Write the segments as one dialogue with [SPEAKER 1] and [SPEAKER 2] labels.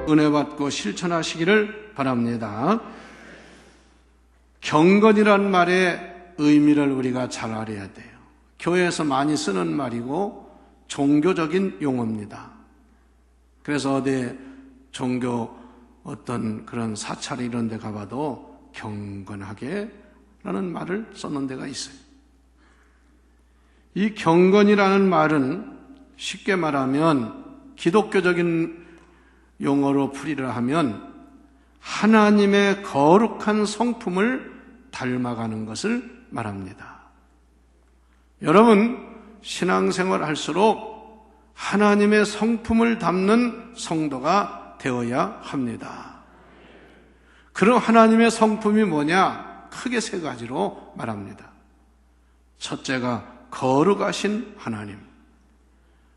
[SPEAKER 1] 은혜 받고 실천하시기를 바랍니다. 경건이란 말의 의미를 우리가 잘 알아야 돼요. 교회에서 많이 쓰는 말이고 종교적인 용어입니다. 그래서 어디 종교 어떤 그런 사찰 이런 데 가봐도 경건하게 라는 말을 썼는 데가 있어요. 이 경건이라는 말은 쉽게 말하면 기독교적인 용어로 풀이를 하면 하나님의 거룩한 성품을 닮아가는 것을 말합니다. 여러분, 신앙생활 할수록 하나님의 성품을 담는 성도가 되어야 합니다. 그럼 하나님의 성품이 뭐냐? 크게 세 가지로 말합니다. 첫째가 거룩하신 하나님.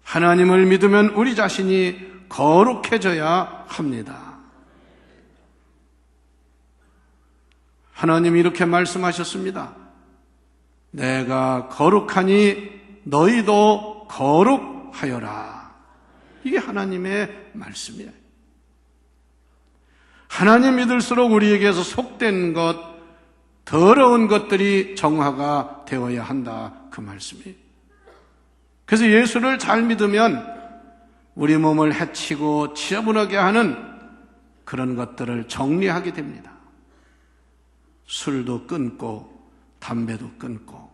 [SPEAKER 1] 하나님을 믿으면 우리 자신이 거룩해져야 합니다. 하나님이 이렇게 말씀하셨습니다. 내가 거룩하니 너희도 거룩하여라. 이게 하나님의 말씀이에요. 하나님 믿을수록 우리에게서 속된 것, 더러운 것들이 정화가 되어야 한다. 그 말씀이에요. 그래서 예수를 잘 믿으면 우리 몸을 해치고 지저분하게 하는 그런 것들을 정리하게 됩니다. 술도 끊고 담배도 끊고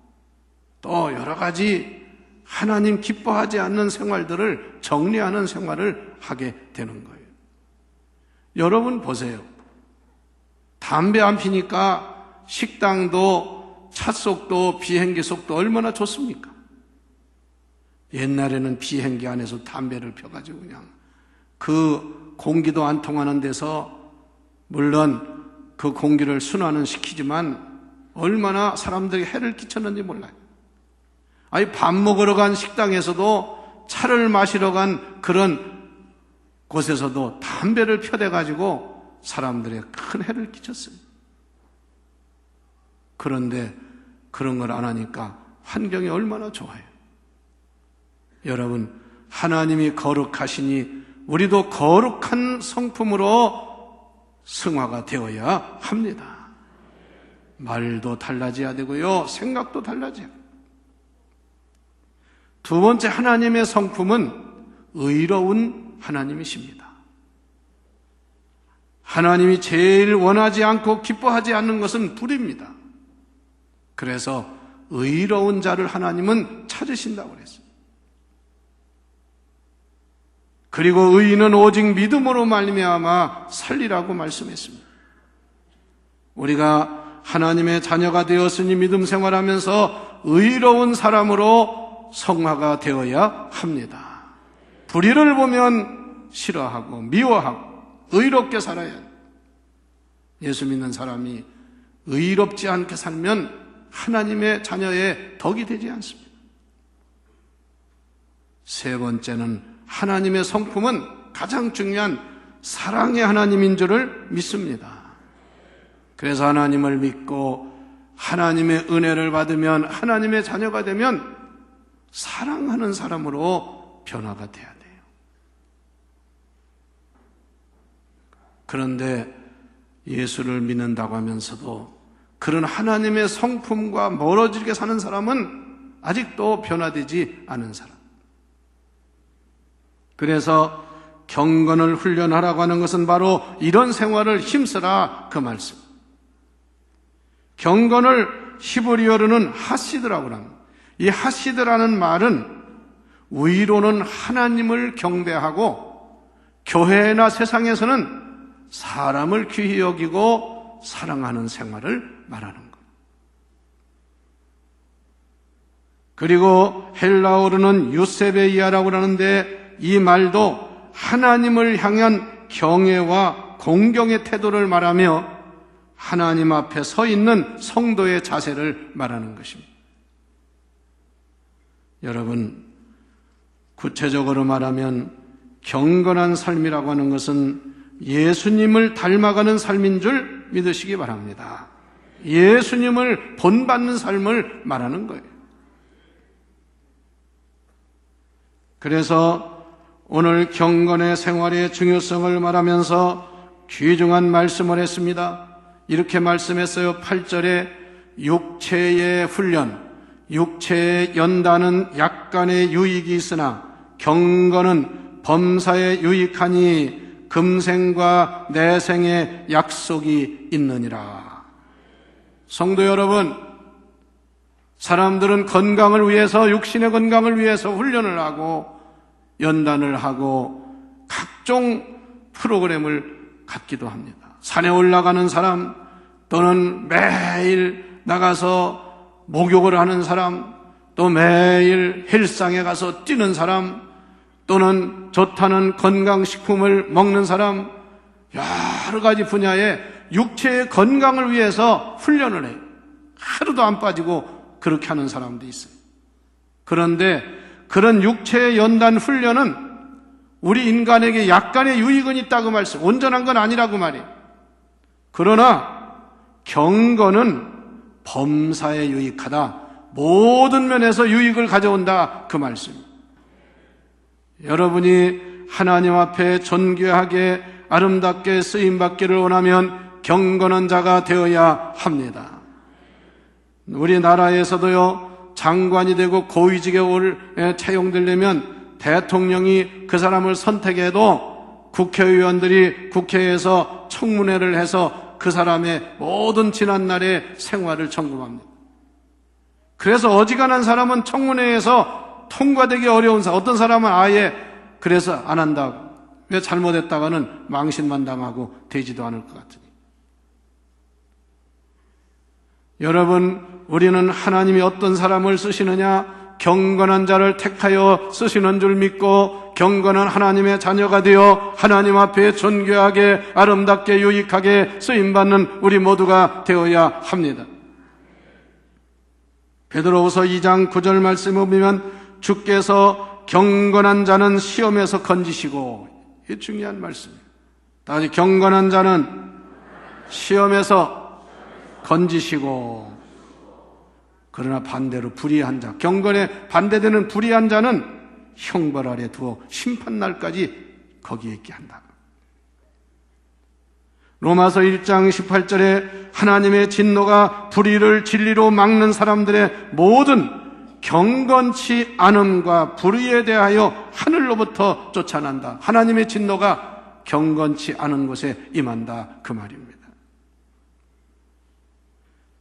[SPEAKER 1] 또 여러 가지 하나님 기뻐하지 않는 생활들을 정리하는 생활을 하게 되는 거예요. 여러분 보세요. 담배 안 피니까 식당도 찻속도 비행기 속도 얼마나 좋습니까? 옛날에는 비행기 안에서 담배를 펴가지고 그냥 그 공기도 안 통하는 데서 물론 그 공기를 순환은 시키지만 얼마나 사람들에게 해를 끼쳤는지 몰라요. 아니 밥 먹으러 간 식당에서도 차를 마시러 간 그런 곳에서도 담배를 펴대가지고 사람들에게 큰 해를 끼쳤어요. 그런데 그런 걸 안 하니까 환경이 얼마나 좋아요. 여러분, 하나님이 거룩하시니 우리도 거룩한 성품으로 승화가 되어야 합니다. 말도 달라져야 되고요, 생각도 달라져야 돼요. 두 번째, 하나님의 성품은 의로운 하나님이십니다. 하나님이 제일 원하지 않고 기뻐하지 않는 것은 불입니다. 그래서 의로운 자를 하나님은 찾으신다고 그랬어요. 그리고 의인은 오직 믿음으로 말미암아 살리라고 말씀했습니다. 우리가 하나님의 자녀가 되었으니 믿음 생활하면서 의로운 사람으로 성화가 되어야 합니다. 불의를 보면 싫어하고 미워하고 의롭게 살아야 해요. 예수 믿는 사람이 의롭지 않게 살면 하나님의 자녀의 덕이 되지 않습니다. 세 번째는 하나님의 성품은 가장 중요한 사랑의 하나님인 줄을 믿습니다. 그래서 하나님을 믿고 하나님의 은혜를 받으면 하나님의 자녀가 되면 사랑하는 사람으로 변화가 돼야 돼요. 그런데 예수를 믿는다고 하면서도 그런 하나님의 성품과 멀어지게 사는 사람은 아직도 변화되지 않은 사람. 그래서 경건을 훈련하라고 하는 것은 바로 이런 생활을 힘쓰라 그 말씀. 경건을 히브리어로는 하시드라고 합니다. 이 하시드라는 말은 위로는 하나님을 경배하고 교회나 세상에서는 사람을 귀히 여기고 사랑하는 생활을 말하는 것. 그리고 헬라어로는 유세베이아라고 하는데 이 말도 하나님을 향한 경애와 공경의 태도를 말하며 하나님 앞에 서 있는 성도의 자세를 말하는 것입니다. 여러분, 구체적으로 말하면 경건한 삶이라고 하는 것은 예수님을 닮아가는 삶인 줄 믿으시기 바랍니다. 예수님을 본받는 삶을 말하는 거예요. 그래서 오늘 경건의 생활의 중요성을 말하면서 귀중한 말씀을 했습니다. 이렇게 말씀했어요. 8절에 육체의 훈련, 육체의 연단은 약간의 유익이 있으나 경건은 범사에 유익하니 금생과 내생의 약속이 있느니라. 성도 여러분, 사람들은 건강을 위해서, 육신의 건강을 위해서 훈련을 하고 연단을 하고 각종 프로그램을 갖기도 합니다. 산에 올라가는 사람, 또는 매일 나가서 목욕을 하는 사람, 또 매일 헬스장에 가서 뛰는 사람, 또는 좋다는 건강식품을 먹는 사람, 여러 가지 분야에 육체의 건강을 위해서 훈련을 해요. 하루도 안 빠지고 그렇게 하는 사람도 있어요. 그런데 그런 육체의 연단 훈련은 우리 인간에게 약간의 유익은 있다고 말씀, 온전한 건 아니라고 말이에요. 그러나 경건은 범사에 유익하다, 모든 면에서 유익을 가져온다, 그 말씀입니다. 여러분이 하나님 앞에 존귀하게 아름답게 쓰임받기를 원하면 경건한 자가 되어야 합니다. 우리나라에서도요, 장관이 되고 고위직에 채용되려면 대통령이 그 사람을 선택해도 국회의원들이 국회에서 청문회를 해서 그 사람의 모든 지난날의 생활을 점검합니다. 그래서 어지간한 사람은 청문회에서 통과되기 어려운 사람, 어떤 사람은 아예 그래서 안 한다고, 왜 잘못했다가는 망신만 당하고 되지도 않을 것 같으니. 여러분, 우리는 하나님이 어떤 사람을 쓰시느냐, 경건한 자를 택하여 쓰시는 줄 믿고 경건한 하나님의 자녀가 되어 하나님 앞에 존귀하게 아름답게 유익하게 쓰임받는 우리 모두가 되어야 합니다. 베드로후서 2장 9절 말씀을 보면 주께서 경건한 자는 시험에서 건지시고, 이게 중요한 말씀입니다. 다 같이 경건한 자는 시험에서 건지시고, 그러나 반대로 불의한 자, 경건에 반대되는 불의한 자는 형벌 아래 두어 심판날까지 거기에 있게 한다. 로마서 1장 18절에 하나님의 진노가 불의를 진리로 막는 사람들의 모든 경건치 않음과 불의에 대하여 하늘로부터 쫓아난다. 하나님의 진노가 경건치 않은 곳에 임한다, 그 말입니다.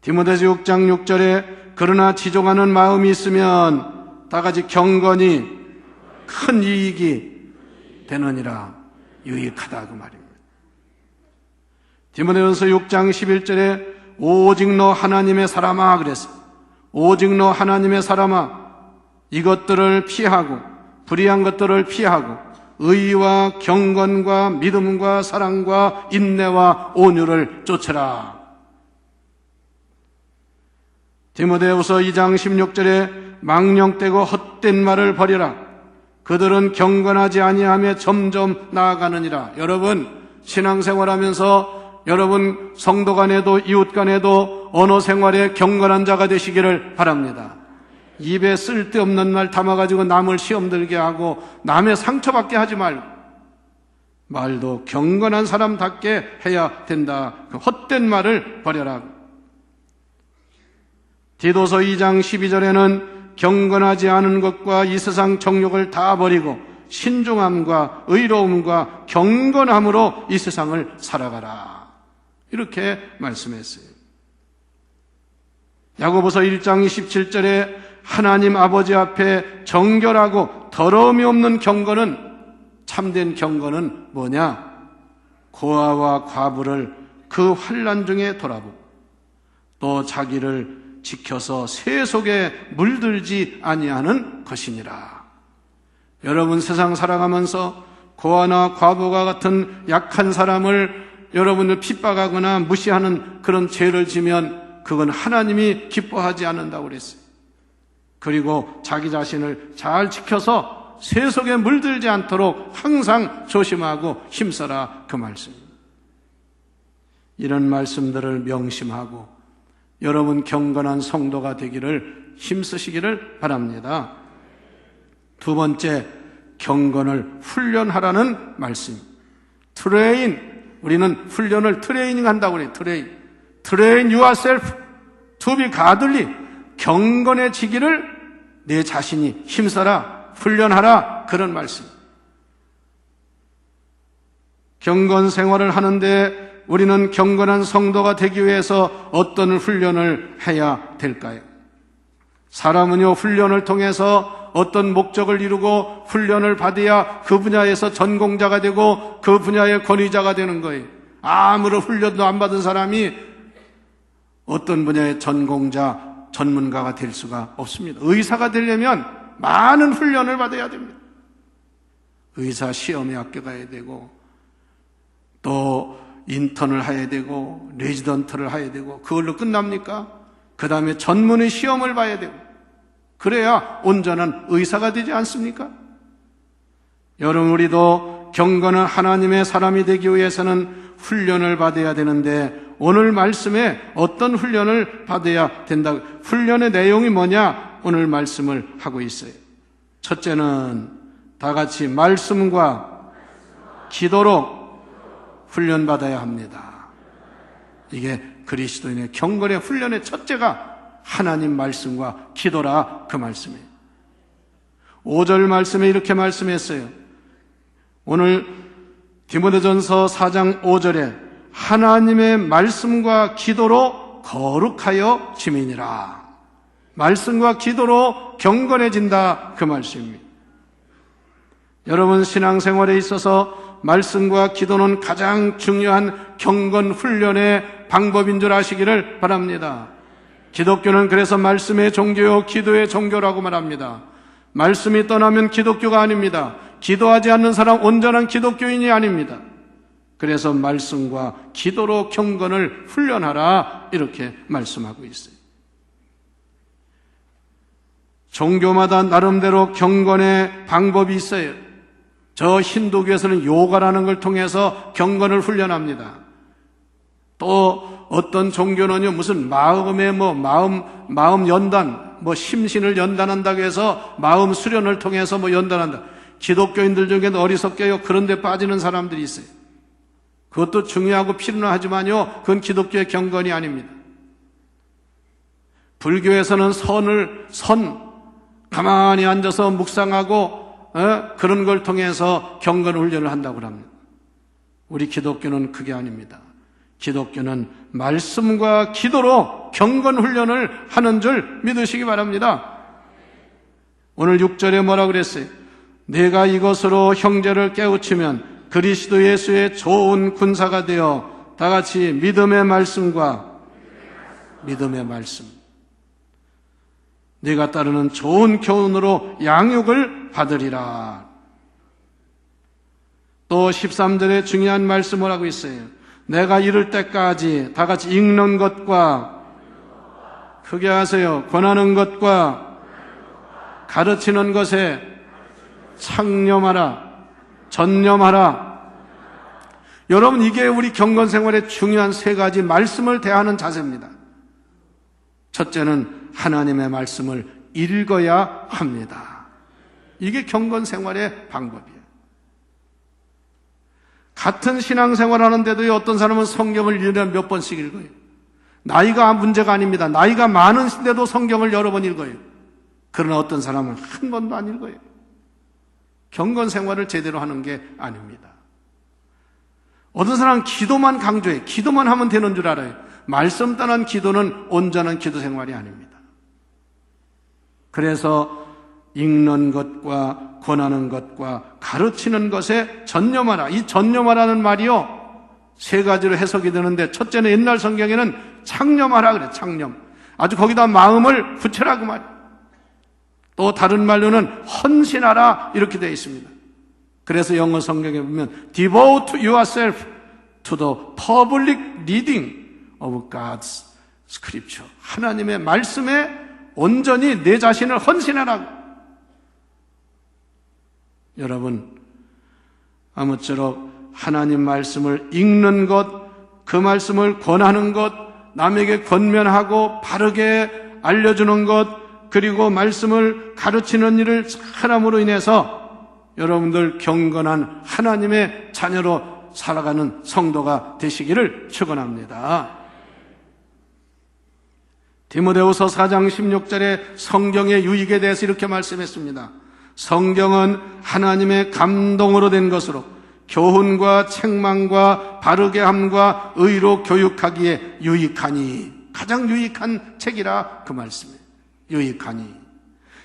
[SPEAKER 1] 디모데서 6장 6절에 그러나 지종하는 마음이 있으면 다 같이 경건이 큰 이익이 되느니라, 유익하다, 그 말입니다. 디모데전서 6장 11절에 오직 너 하나님의 사람아 그랬어요. 오직 너 하나님의 사람아, 이것들을 피하고 불의한 것들을 피하고 의와 경건과 믿음과 사랑과 인내와 온유를 쫓으라. 디모데후서 2장 16절에 망령되고 헛된 말을 버리라. 그들은 경건하지 아니하며 점점 나아가느니라. 여러분, 신앙생활하면서 여러분 성도 간에도 이웃 간에도 언어 생활에 경건한 자가 되시기를 바랍니다. 입에 쓸데없는 말 담아가지고 남을 시험 들게 하고 남의 상처받게 하지 말고 말도 경건한 사람답게 해야 된다. 그 헛된 말을 버려라. 디도서 2장 12절에는 경건하지 않은 것과 이 세상 정욕을 다 버리고 신중함과 의로움과 경건함으로 이 세상을 살아가라, 이렇게 말씀했어요. 야고보서 1장 27절에 하나님 아버지 앞에 정결하고 더러움이 없는 경건은, 참된 경건은 뭐냐? 고아와 과부를 그 환난 중에 돌아보고 또 자기를 지켜서 새 속에 물들지 아니하는 것이니라. 여러분, 세상 살아가면서 고아나 과부가 같은 약한 사람을 여러분을 핍박하거나 무시하는 그런 죄를 지면 그건 하나님이 기뻐하지 않는다고 그랬어요. 그리고 자기 자신을 잘 지켜서 새 속에 물들지 않도록 항상 조심하고 힘써라, 그 말씀입니다. 이런 말씀들을 명심하고 여러분 경건한 성도가 되기를 힘쓰시기를 바랍니다. 두 번째, 경건을 훈련하라는 말씀. 우리는 훈련을 트레이닝 한다고 그래요. Train yourself to be godly. 경건해지기를 내 자신이 힘써라, 훈련하라, 그런 말씀. 경건 생활을 하는데 우리는 경건한 성도가 되기 위해서 어떤 훈련을 해야 될까요? 사람은요, 훈련을 통해서 어떤 목적을 이루고 훈련을 받아야 그 분야에서 전공자가 되고 그 분야의 권위자가 되는 거예요. 아무런 훈련도 안 받은 사람이 어떤 분야의 전공자, 전문가가 될 수가 없습니다. 의사가 되려면 많은 훈련을 받아야 됩니다. 의사 시험에 합격해야 되고, 또 인턴을 해야 되고, 레지던트를 해야 되고, 그걸로 끝납니까? 그 다음에 전문의 시험을 봐야 되고, 그래야 온전한 의사가 되지 않습니까? 여러분, 우리도 경건한 하나님의 사람이 되기 위해서는 훈련을 받아야 되는데, 오늘 말씀에 어떤 훈련을 받아야 된다? 훈련의 내용이 뭐냐? 오늘 말씀을 하고 있어요. 첫째는 다 같이 말씀과 기도로 훈련받아야 합니다. 이게 그리스도인의 경건의 훈련의 첫째가 하나님 말씀과 기도라, 그 말씀이에요. 5절 말씀에 이렇게 말씀했어요. 오늘 디모데전서 4장 5절에 하나님의 말씀과 기도로 거룩하여 지민이라. 말씀과 기도로 경건해진다, 그 말씀입니다. 여러분, 신앙생활에 있어서 말씀과 기도는 가장 중요한 경건 훈련의 방법인 줄 아시기를 바랍니다. 기독교는 그래서 말씀의 종교요 기도의 종교라고 말합니다. 말씀이 떠나면 기독교가 아닙니다. 기도하지 않는 사람 온전한 기독교인이 아닙니다. 그래서 말씀과 기도로 경건을 훈련하라, 이렇게 말씀하고 있어요. 종교마다 나름대로 경건의 방법이 있어요. 저 힌두교에서는 요가라는 걸 통해서 경건을 훈련합니다. 또 어떤 종교는요, 무슨 마음의 마음 연단, 심신을 연단한다고 해서 마음 수련을 통해서 연단한다. 기독교인들 중에도 어리석게요, 그런 데 빠지는 사람들이 있어요. 그것도 중요하고 필요하지만요, 그건 기독교의 경건이 아닙니다. 불교에서는 가만히 앉아서 묵상하고 그런 걸 통해서 경건 훈련을 한다고 합니다. 우리 기독교는 그게 아닙니다. 기독교는 말씀과 기도로 경건 훈련을 하는 줄 믿으시기 바랍니다. 오늘 6절에 뭐라고 그랬어요? 내가 이것으로 형제를 깨우치면 그리스도 예수의 좋은 군사가 되어 다 같이 믿음의 말씀과 믿음의 말씀, 네가 따르는 좋은 교훈으로 양육을 받으리라. 또 13절에 중요한 말씀을 하고 있어요. 내가 이를 때까지 다 같이 읽는 것과, 크게 하세요, 권하는 것과 가르치는 것에 창념하라, 전념하라. 여러분, 이게 우리 경건 생활의 중요한 세 가지 말씀을 대하는 자세입니다. 첫째는 하나님의 말씀을 읽어야 합니다. 이게 경건 생활의 방법이에요. 같은 신앙생활 하는데도 어떤 사람은 성경을 1년에 몇 번씩 읽어요. 나이가 문제가 아닙니다. 나이가 많은데도 성경을 여러 번 읽어요. 그러나 어떤 사람은 한 번도 안 읽어요. 경건 생활을 제대로 하는 게 아닙니다. 어떤 사람은 기도만 강조해. 기도만 하면 되는 줄 알아요. 말씀 떠난 기도는 온전한 기도 생활이 아닙니다. 그래서 읽는 것과 권하는 것과 가르치는 것에 전념하라. 이 전념하라는 말이요, 세 가지로 해석이 되는데, 첫째는 옛날 성경에는 창념하라 그래. 창념. 아주 거기다 마음을 붙여라고 말이에요. 또 다른 말로는 헌신하라, 이렇게 되어 있습니다. 그래서 영어 성경에 보면 Devote yourself to the public reading of God's scripture. 하나님의 말씀에 온전히 내 자신을 헌신하라고. 여러분, 아무쪼록 하나님 말씀을 읽는 것, 그 말씀을 권하는 것, 남에게 권면하고 바르게 알려주는 것, 그리고 말씀을 가르치는 일을 사람으로 인해서 여러분들 경건한 하나님의 자녀로 살아가는 성도가 되시기를 축원합니다. 디모데후서 4장 16절에 성경의 유익에 대해서 이렇게 말씀했습니다. 성경은 하나님의 감동으로 된 것으로 교훈과 책망과 바르게 함과 의로 교육하기에 유익하니, 가장 유익한 책이라 그 말씀이에요. 유익하니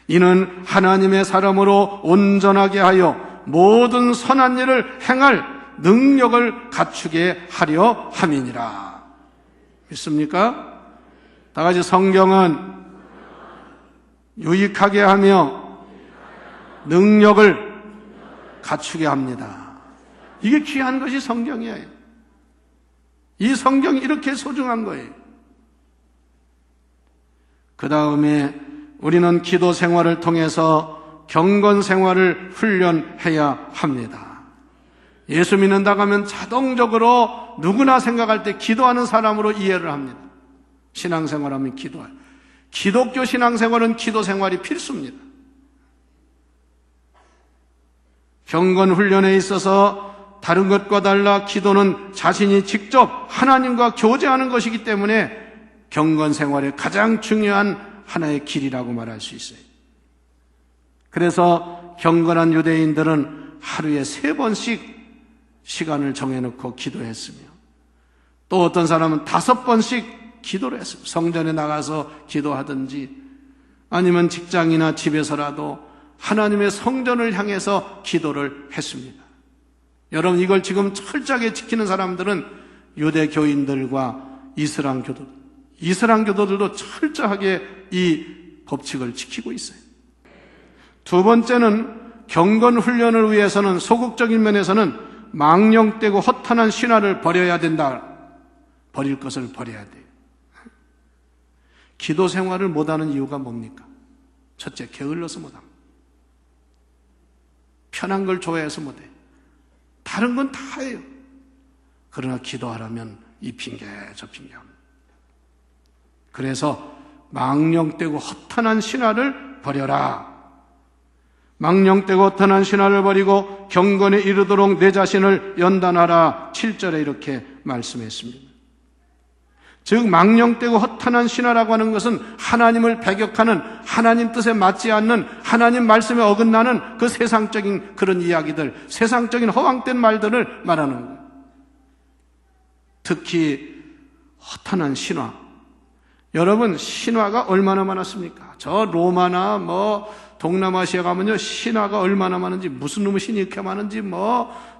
[SPEAKER 1] 이는 하나님의 사람으로 온전하게 하여 모든 선한 일을 행할 능력을 갖추게 하려 함이니라. 믿습니까? 다 같이 성경은 유익하게 하며 능력을 갖추게 합니다. 이게 귀한 것이 성경이에요. 이 성경이 이렇게 소중한 거예요. 그 다음에 우리는 기도 생활을 통해서 경건 생활을 훈련해야 합니다. 예수 믿는다고 하면 자동적으로 누구나 생각할 때 기도하는 사람으로 이해를 합니다. 신앙생활하면 기도해요. 기독교 신앙생활은 기도 생활이 필수입니다. 경건 훈련에 있어서 다른 것과 달라 기도는 자신이 직접 하나님과 교제하는 것이기 때문에 경건 생활의 가장 중요한 하나의 길이라고 말할 수 있어요. 그래서 경건한 유대인들은 하루에 3번씩 시간을 정해놓고 기도했으며, 또 어떤 사람은 5번씩 기도를 했습니다. 성전에 나가서 기도하든지 아니면 직장이나 집에서라도 하나님의 성전을 향해서 기도를 했습니다. 여러분, 이걸 지금 철저하게 지키는 사람들은 유대 교인들과 이슬람 교도들도 철저하게 이 법칙을 지키고 있어요. 두 번째는 경건 훈련을 위해서는 소극적인 면에서는 망령되고 허탄한 신화를 버려야 된다. 버릴 것을 버려야 돼요. 기도 생활을 못하는 이유가 뭡니까? 첫째, 게을러서 못합니다. 편한 걸 좋아해서 못해요. 다른 건 다 해요. 그러나 기도하려면 이 핑계 저 핑계 합니다. 그래서 망령되고 허탄한 신화를 버려라. 망령되고 허탄한 신화를 버리고 경건에 이르도록 내 자신을 연단하라. 7절에 이렇게 말씀했습니다. 즉 망령되고 허탄한 신화라고 하는 것은 하나님을 배격하는, 하나님 뜻에 맞지 않는, 하나님 말씀에 어긋나는 그 세상적인 그런 이야기들, 세상적인 허황된 말들을 말하는 거예요. 특히 허탄한 신화. 여러분, 신화가 얼마나 많았습니까? 저 로마나 동남아시아 가면요, 신화가 얼마나 많은지, 무슨 놈의 신이 이렇게 많은지,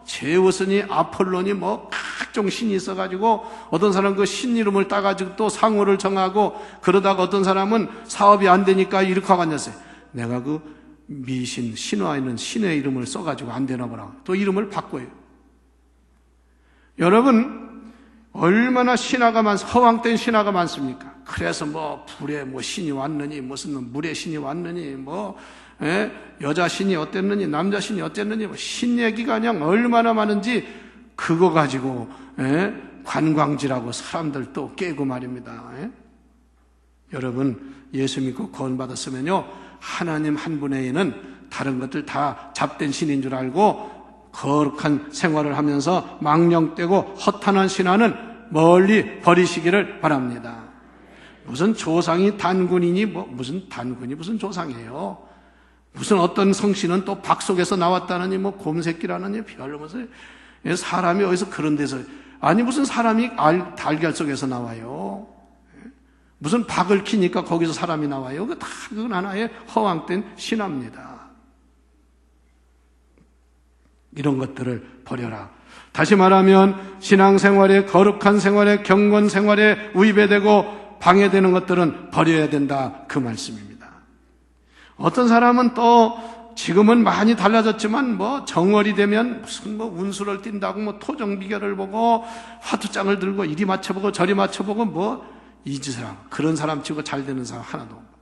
[SPEAKER 1] 제우스니 아폴로니 각종 신이 있어가지고 어떤 사람은 그 신 이름을 따가지고 또 상호를 정하고, 그러다가 어떤 사람은 사업이 안 되니까 이렇게 하고 앉았어요. 내가 그 미신, 신화에 있는 신의 이름을 써가지고 안 되나 보라. 또 이름을 바꿔요. 여러분, 얼마나 신화가 허황된 신화가 많습니까? 그래서 불에 신이 왔느니, 무슨 물의 신이 왔느니, 여자 신이 어땠느니, 남자 신이 어땠느니, 신 얘기가 그냥 얼마나 많은지, 그거 가지고, 관광지라고 사람들 또 깨고 말입니다. 여러분, 예수 믿고 구원받았으면요, 하나님 한 분에는 다른 것들 다 잡된 신인 줄 알고, 거룩한 생활을 하면서 망령되고 허탄한 신화는 멀리 버리시기를 바랍니다. 무슨 조상이 단군이니, 무슨 단군이 무슨 조상이에요. 무슨 어떤 성씨는 또 박 속에서 나왔다느니, 곰새끼라느니, 별로 무슨, 사람이 어디서 그런 데서, 아니, 무슨 사람이 달걀 속에서 나와요. 무슨 박을 키니까 거기서 사람이 나와요. 그건 하나의 허황된 신화입니다. 이런 것들을 버려라. 다시 말하면 신앙생활에, 거룩한 생활에, 경건 생활에 위배되고 방해되는 것들은 버려야 된다, 그 말씀입니다. 어떤 사람은 또 지금은 많이 달라졌지만 정월이 되면 무슨 운수를 띈다고 토정 비결을 보고 화투장을 들고 이리 맞춰보고 저리 맞춰보고 이 짓을 하고, 그런 사람 치고 잘 되는 사람 하나도 없고.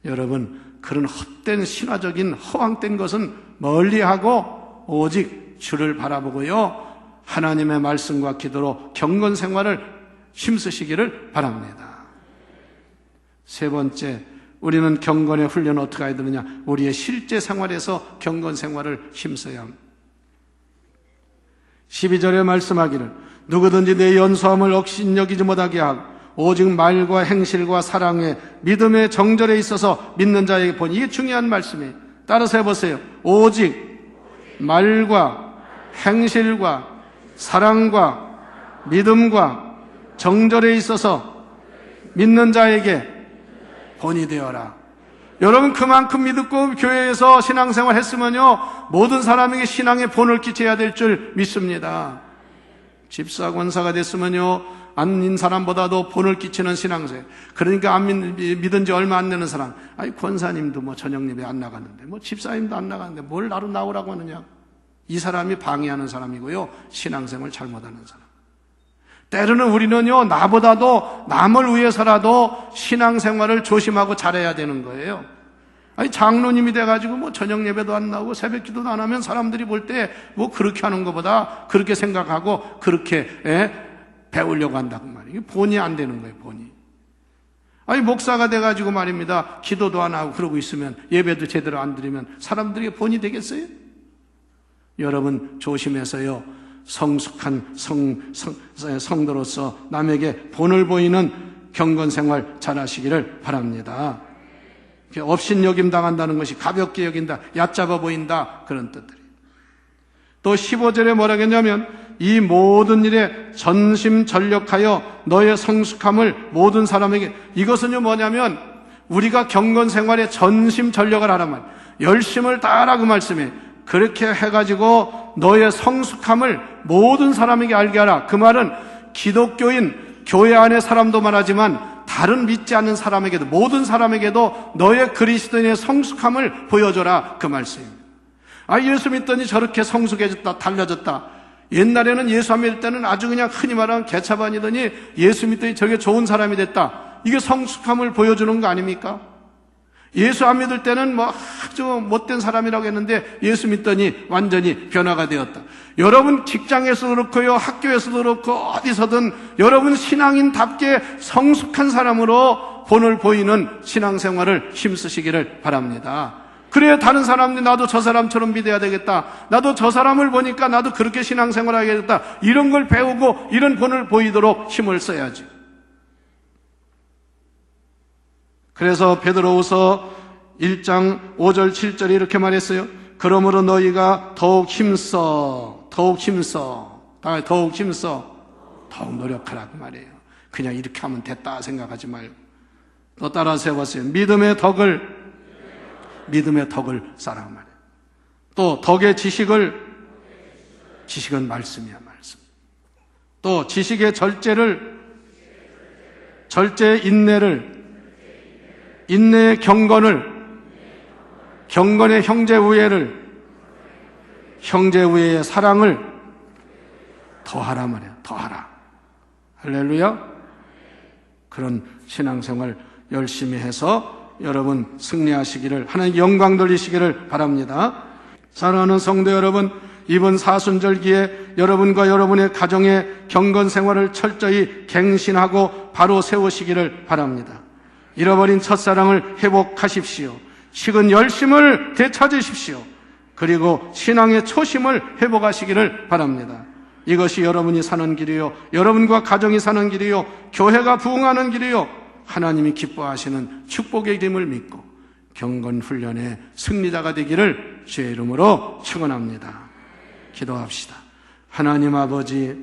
[SPEAKER 1] 여러분, 그런 헛된 신화적인 허황된 것은 멀리하고 오직 주를 바라보고요, 하나님의 말씀과 기도로 경건 생활을 힘쓰시기를 바랍니다. 세 번째, 우리는 경건의 훈련을 어떻게 해야 되느냐? 우리의 실제 생활에서 경건 생활을 힘써야 합니다. 12절에 말씀하기를 누구든지 내 연소함을 억신여기지 못하게 하고 오직 말과 행실과 사랑에 믿음의 정절에 있어서 믿는 자에게 보니, 이게 중요한 말씀이에요. 따라서 해보세요. 오직 말과 행실과 사랑과 믿음과 정절에 있어서 믿는 자에게 본이 되어라. 여러분, 그만큼 믿고 교회에서 신앙생활 했으면요, 모든 사람에게 신앙의 본을 끼쳐야 될 줄 믿습니다. 집사, 권사가 됐으면요, 안 믿는 사람보다도 본을 끼치는 신앙생. 그러니까 안 믿은 지 얼마 안 되는 사람, 아니, 권사님도 뭐 저녁 예배 안 나갔는데, 뭐 집사님도 안 나갔는데 뭘 나로 나오라고 하느냐? 이 사람이 방해하는 사람이고요, 신앙생활 잘못하는 사람. 때로는 우리는요, 나보다도 남을 위해서라도 신앙생활을 조심하고 잘해야 되는 거예요. 아니, 장로님이 돼가지고 뭐 저녁 예배도 안 나오고 새벽 기도도 안 하면 사람들이 볼 때 뭐 그렇게 하는 것보다 그렇게 생각하고 그렇게 배우려고 한다고 말이에요. 본이 안 되는 거예요, 본이. 아니, 목사가 돼가지고 말입니다, 기도도 안 하고 그러고 있으면, 예배도 제대로 안 드리면 사람들에게 본이 되겠어요? 여러분, 조심해서요, 성숙한 성도로서 남에게 본을 보이는 경건생활 잘하시기를 바랍니다. 업신여김 당한다는 것이 가볍게 여긴다, 얕잡아 보인다, 그런 뜻들이에요. 또 15절에 뭐라 했냐면, 이 모든 일에 전심전력하여 너의 성숙함을 모든 사람에게. 이것은요, 뭐냐면 우리가 경건생활에 전심전력을 하란 말, 열심을 다하라, 그 말씀이에요. 그렇게 해가지고 너의 성숙함을 모든 사람에게 알게 하라. 그 말은 기독교인, 교회 안의 사람도 말하지만 다른 믿지 않는 사람에게도, 모든 사람에게도 너의 그리스도인의 성숙함을 보여줘라, 그 말씀입니다. 아, 예수 믿더니 저렇게 성숙해졌다, 달라졌다. 옛날에는 예수 안 믿을 때는 아주 그냥 흔히 말하는 개차반이더니 예수 믿더니 저게 좋은 사람이 됐다. 이게 성숙함을 보여주는 거 아닙니까? 예수 안 믿을 때는 뭐 아주 못된 사람이라고 했는데 예수 믿더니 완전히 변화가 되었다. 여러분, 직장에서도 그렇고요, 학교에서도 그렇고 어디서든 여러분 신앙인답게 성숙한 사람으로 본을 보이는 신앙생활을 힘쓰시기를 바랍니다. 그래야 다른 사람들이 나도 저 사람처럼 믿어야 되겠다, 나도 저 사람을 보니까 나도 그렇게 신앙생활 하겠다, 이런 걸 배우고 이런 본을 보이도록 힘을 써야지. 그래서 베드로후서 1장 5절 7절에 이렇게 말했어요. 그러므로 너희가 더욱 힘써, 더욱 노력하라, 그 말이에요. 그냥 이렇게 하면 됐다 생각하지 말고. 또 따라서 해보세요. 믿음의 덕을 쌓라, 그 말이에요. 또 덕의 지식은 말씀이야, 말씀. 또 지식의 절제의 인내를, 인내의 경건을, 경건의 형제우애를, 형제우애의 사랑을 더하라 말이야. 더하라. 할렐루야. 그런 신앙생활 열심히 해서 여러분 승리하시기를, 하나님 영광 돌리시기를 바랍니다. 사랑하는 성도 여러분, 이번 사순절기에 여러분과 여러분의 가정의 경건생활을 철저히 갱신하고 바로 세우시기를 바랍니다. 잃어버린 첫사랑을 회복하십시오. 식은 열심을 되찾으십시오. 그리고 신앙의 초심을 회복하시기를 바랍니다. 이것이 여러분이 사는 길이요, 여러분과 가정이 사는 길이요, 교회가 부흥하는 길이요, 하나님이 기뻐하시는 축복의 길임을 믿고 경건훈련의 승리자가 되기를 주의 이름으로 축원합니다. 기도합시다. 하나님 아버지,